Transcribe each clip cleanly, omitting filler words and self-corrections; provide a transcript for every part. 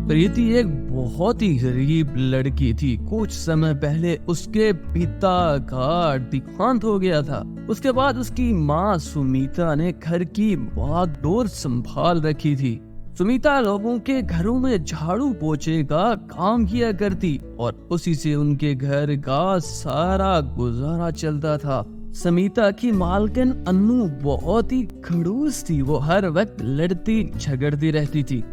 प्रीति एक बहुत ही गरीब लड़की थी। कुछ समय पहले उसके पिता का देहांत हो गया था। उसके बाद उसकी माँ सुमिता ने घर की बागडोर संभाल रखी थी। सुमिता लोगों के घरों में झाड़ू पोछे का काम किया करती और उसी से उनके घर का सारा गुजारा चलता था। समिता की मालकिन अन्नू बहुत ही खड़ूस थी। वो हर वक्त लड़ती झगड़ती रहती थी।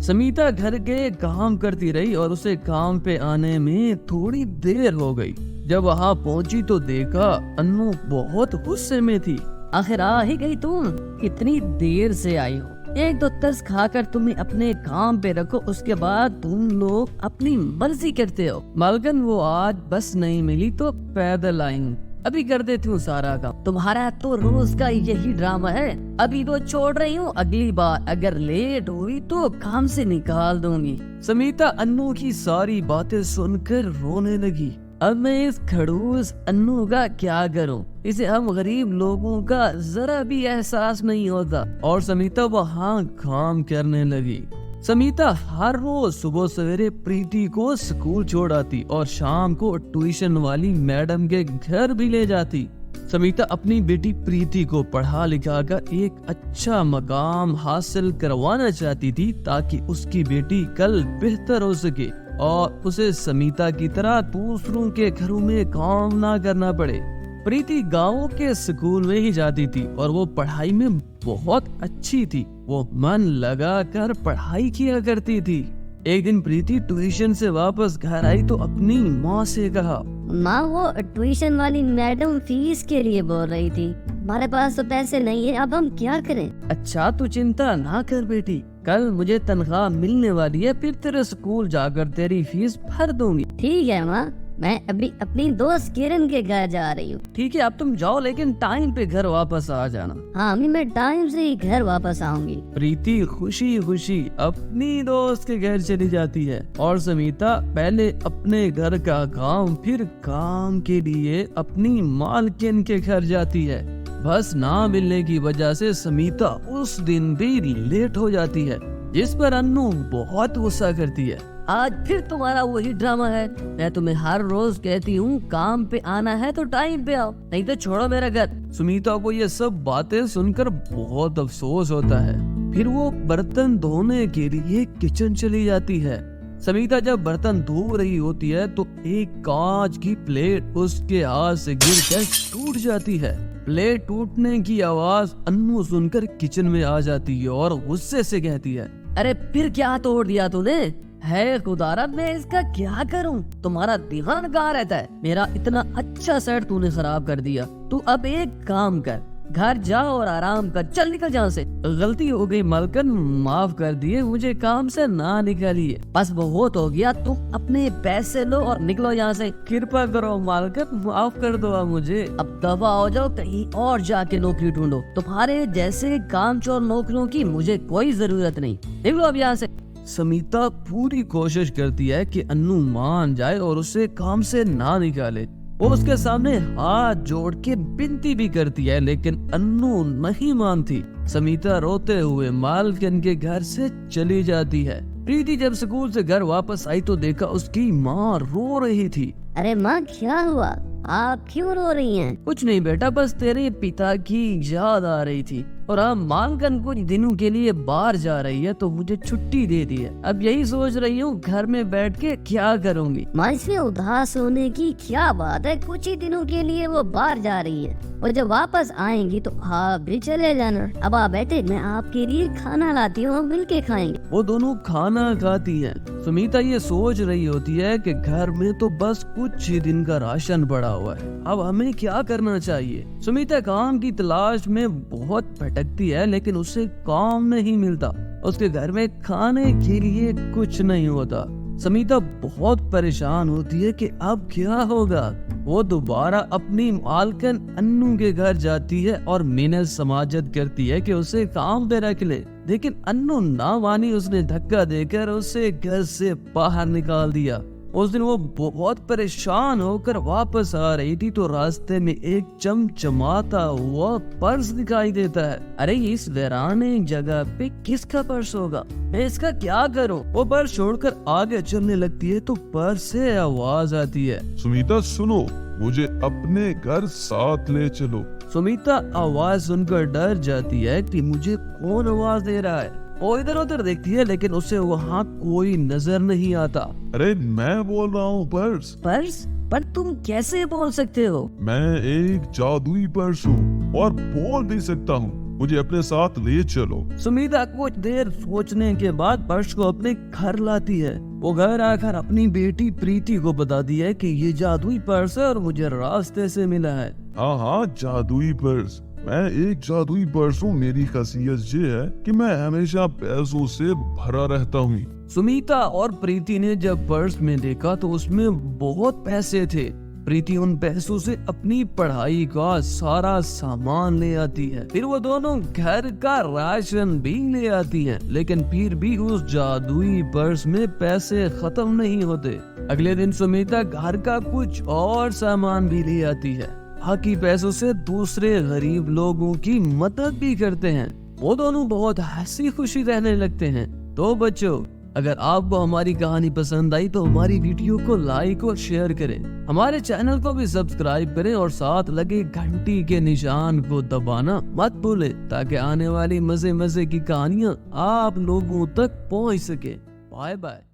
समिता घर के काम करती रही और उसे काम पे आने में थोड़ी देर हो गई। जब वहाँ पहुंची तो देखा अन्नू बहुत गुस्से में थी। आखिर आ ही गई तुम, इतनी देर से आई हो। एक दो तरस खाकर तुम्हें अपने काम पे रखो, उसके बाद तुम लोग अपनी मर्जी करते हो। मालकिन वो आज बस नहीं मिली तो पैदल आई हूँ, अभी कर देती हूँ सारा काम। तुम्हारा तो रोज का यही ड्रामा है। अभी तो छोड़ रही हूँ, अगली बार अगर लेट हुई तो काम से निकाल दूंगी। समिता अन्नू की सारी बातें सुनकर रोने लगी। अब मैं इस खड़ूस अन्नू का क्या करूं? इसे हम गरीब लोगों का जरा भी एहसास नहीं होता। और समिता वहाँ काम करने लगी। समिता हर रोज सुबह सवेरे प्रीति को स्कूल छोड़ आती और शाम को ट्यूशन वाली मैडम के घर भी ले जाती। समिता अपनी बेटी प्रीति को पढ़ा लिखा कर एक अच्छा मकाम हासिल करवाना चाहती थी ताकि उसकी बेटी कल बेहतर हो सके और उसे समिता की तरह दूसरों के घरों में काम ना करना पड़े। प्रीति गांव के स्कूल में ही जाती थी और वो पढ़ाई में बहुत अच्छी थी। वो मन लगा कर पढ़ाई किया करती थी। एक दिन प्रीति ट्यूशन से वापस घर आई तो अपनी माँ से कहा, माँ वो ट्यूशन वाली मैडम फीस के लिए बोल रही थी, हमारे पास तो पैसे नहीं है, अब हम क्या करें? अच्छा तू चिंता ना कर बेटी, कल मुझे तनख्वाह मिलने वाली है, फिर तेरे स्कूल जाकर तेरी फीस भर दूंगी। ठीक है माँ, मैं अभी अपनी दोस्त किरण के घर जा रही हूँ। ठीक है अब तुम जाओ, लेकिन टाइम पे घर वापस आ जाना। हाँ अम्मी, मैं टाइम से ही घर वापस आऊंगी। प्रीति खुशी खुशी अपनी दोस्त के घर चली जाती है और समिता पहले अपने घर का काम फिर काम के लिए अपनी मालकिन के घर जाती है। बस ना मिलने की वजह से समिता उस दिन भी लेट हो जाती है, जिस पर अन्नू बहुत गुस्सा करती है। आज फिर तुम्हारा वही ड्रामा है। मैं तुम्हें हर रोज कहती हूँ काम पे आना है तो टाइम पे आओ, नहीं तो छोड़ो मेरा घर। सुमिता को ये सब बातें सुनकर बहुत अफसोस होता है। फिर वो बर्तन धोने के लिए किचन चली जाती है। समिता जब बर्तन धो रही होती है तो एक कांच की प्लेट उसके हाथ से गिरकर टूट जाती है। प्लेट टूटने की आवाज अन्नू सुनकर किचन में आ जाती है और गुस्से से कहती है, अरे फिर क्या तोड़ दिया तूने? है खुदारा, मैं इसका क्या करूं? तुम्हारा ध्यान कहाँ रहता है? मेरा इतना अच्छा सेट तूने खराब कर दिया। तू अब एक काम कर, घर जा और आराम कर, चल निकल यहाँ से। गलती हो गई मालकिन, माफ कर दिए, मुझे काम से ना निकालिए। बस बहुत हो गया, तुम अपने पैसे लो और निकलो यहाँ से। कृपा करो मालकिन, माफ कर दो मुझे। अब दफा हो जाओ, कहीं और जाके नौकरी ढूंढो। तुम्हारे जैसे कामचोर नौकरियों की मुझे कोई जरूरत नहीं। निकलो अब यहाँ से। समिता पूरी कोशिश करती है कि अन्नू मान जाए और उसे काम से ना निकाले। वो उसके सामने हाथ जोड़ के विनती भी करती है, लेकिन अन्नू नहीं मानती। समिता रोते हुए मालकिन के घर से चली जाती है। प्रीति जब स्कूल से घर वापस आई तो देखा उसकी माँ रो रही थी। अरे माँ क्या हुआ, आप क्यों रो रही हैं? कुछ नहीं बेटा, बस तेरे पिता की याद आ रही थी और अब मालकिन कुछ दिनों के लिए बाहर जा रही है तो मुझे छुट्टी दे दी है। अब यही सोच रही हूँ घर में बैठ के क्या करूँगी। माँ इसमें उदास होने की क्या बात है? कुछ ही दिनों के लिए वो बाहर जा रही है और जब वापस आएंगी तो आप भी चले जाना। अब आप बैठे, मैं आपके लिए खाना लाती हूँ, मिल के खाएंगे। वो दोनों खाना खाती हैं। सुमिता ये सोच रही होती है कि घर में तो बस कुछ ही दिन का राशन पड़ा हुआ है, अब हमें क्या करना चाहिए। सुमिता काम की तलाश में बहुत भटकती है, लेकिन उसे काम नहीं मिलता। उसके घर में खाने के लिए कुछ नहीं होता। समिता बहुत परेशान होती है कि अब क्या होगा। वो दोबारा अपनी मालकिन अन्नू के घर जाती है और मिन्नत समाजत करती है कि उसे काम पे रख ले, लेकिन अन्नू ना मानी। उसने धक्का देकर उसे घर से बाहर निकाल दिया। उस दिन वो बहुत परेशान होकर वापस आ रही थी तो रास्ते में एक चमचमाता हुआ पर्स दिखाई देता है। अरे इस वीराने जगह पे किसका पर्स होगा, मैं इसका क्या करूं? वो पर्स छोड़कर आगे चलने लगती है तो पर्स से आवाज आती है, सुमिता सुनो, मुझे अपने घर साथ ले चलो। सुमिता आवाज सुनकर डर जाती है कि मुझे कौन आवाज दे रहा है। वो इधर उधर देखती है लेकिन उसे वहाँ कोई नजर नहीं आता। अरे मैं बोल रहा हूँ पर्स। पर्स? पर तुम कैसे बोल सकते हो? मैं एक जादुई पर्स हूँ और बोल भी सकता हूँ, मुझे अपने साथ ले चलो। सुमिता कुछ देर सोचने के बाद पर्स को अपने घर लाती है। वो घर आकर अपनी बेटी प्रीति को बताती है कि ये जादुई पर्स है और मुझे रास्ते से मिला है। हाँ, जादुई पर्स। मैं एक जादुई पर्स हूँ। मेरी खासियत ये है कि मैं हमेशा पैसों से भरा रहता हूँ। सुमिता और प्रीति ने जब पर्स में देखा तो उसमें बहुत पैसे थे। प्रीति उन पैसों से अपनी पढ़ाई का सारा सामान ले आती है। फिर वो दोनों घर का राशन भी ले आती हैं, लेकिन फिर भी उस जादुई पर्स में पैसे खत्म नहीं होते। अगले दिन सुमिता घर का कुछ और सामान भी ले आती है। बाकी पैसों से दूसरे गरीब लोगों की मदद भी करते हैं। वो दोनों बहुत हंसी खुशी रहने लगते हैं। तो बच्चों, अगर आपको हमारी कहानी पसंद आई तो हमारी वीडियो को लाइक और शेयर करें। हमारे चैनल को भी सब्सक्राइब करें और साथ लगे घंटी के निशान को दबाना मत भूलें ताकि आने वाली मजे मजे की कहानियां आप लोगों तक पहुंच सके। Bye bye.